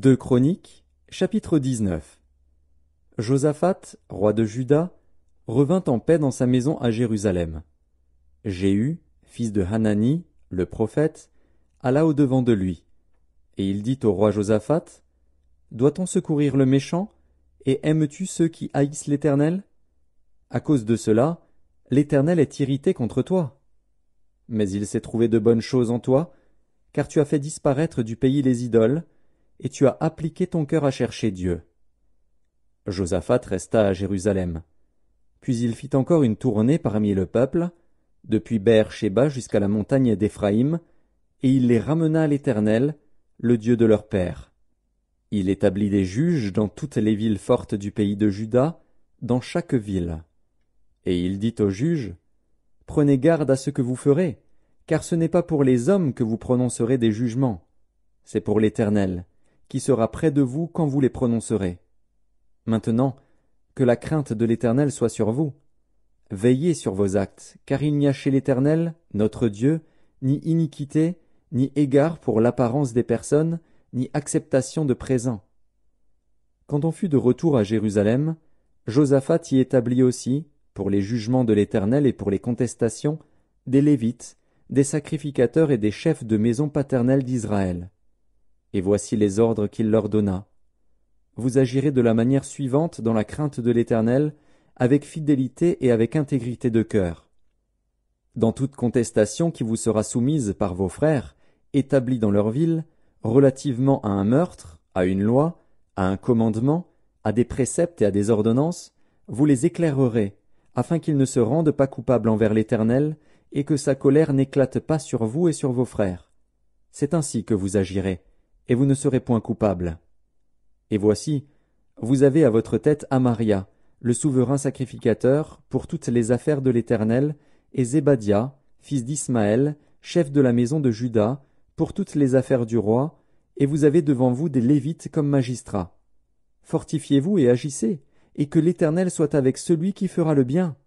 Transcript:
2 Chroniques, chapitre 19. Josaphat, roi de Juda, revint en paix dans sa maison à Jérusalem. Jéhu, fils de Hanani, le prophète, alla au-devant de lui. Et il dit au roi Josaphat, « Doit-on secourir le méchant, et aimes-tu ceux qui haïssent l'Éternel? À cause de cela, l'Éternel est irrité contre toi. Mais il s'est trouvé de bonnes choses en toi, car tu as fait disparaître du pays les idoles, et tu as appliqué ton cœur à chercher Dieu. » Josaphat resta à Jérusalem. Puis il fit encore une tournée parmi le peuple, depuis Beër-Shéba jusqu'à la montagne d'Éphraïm, et il les ramena à l'Éternel, le Dieu de leur père. Il établit des juges dans toutes les villes fortes du pays de Juda, dans chaque ville. Et il dit aux juges, « Prenez garde à ce que vous ferez, car ce n'est pas pour les hommes que vous prononcerez des jugements, c'est pour l'Éternel, qui sera près de vous quand vous les prononcerez. Maintenant, que la crainte de l'Éternel soit sur vous. Veillez sur vos actes, car il n'y a chez l'Éternel, notre Dieu, ni iniquité, ni égard pour l'apparence des personnes, ni acceptation de présents. » Quand on fut de retour à Jérusalem, Josaphat y établit aussi, pour les jugements de l'Éternel et pour les contestations, des Lévites, des sacrificateurs et des chefs de maison paternelle d'Israël. Et voici les ordres qu'il leur donna. Vous agirez de la manière suivante dans la crainte de l'Éternel, avec fidélité et avec intégrité de cœur. Dans toute contestation qui vous sera soumise par vos frères, établis dans leur ville, relativement à un meurtre, à une loi, à un commandement, à des préceptes et à des ordonnances, vous les éclairerez, afin qu'ils ne se rendent pas coupables envers l'Éternel, et que sa colère n'éclate pas sur vous et sur vos frères. C'est ainsi que vous agirez, et vous ne serez point coupables. Et voici, vous avez à votre tête Amaria, le souverain sacrificateur, pour toutes les affaires de l'Éternel, et Zébadia, fils d'Ismaël, chef de la maison de Juda, pour toutes les affaires du roi, et vous avez devant vous des Lévites comme magistrats. Fortifiez-vous et agissez, et que l'Éternel soit avec celui qui fera le bien.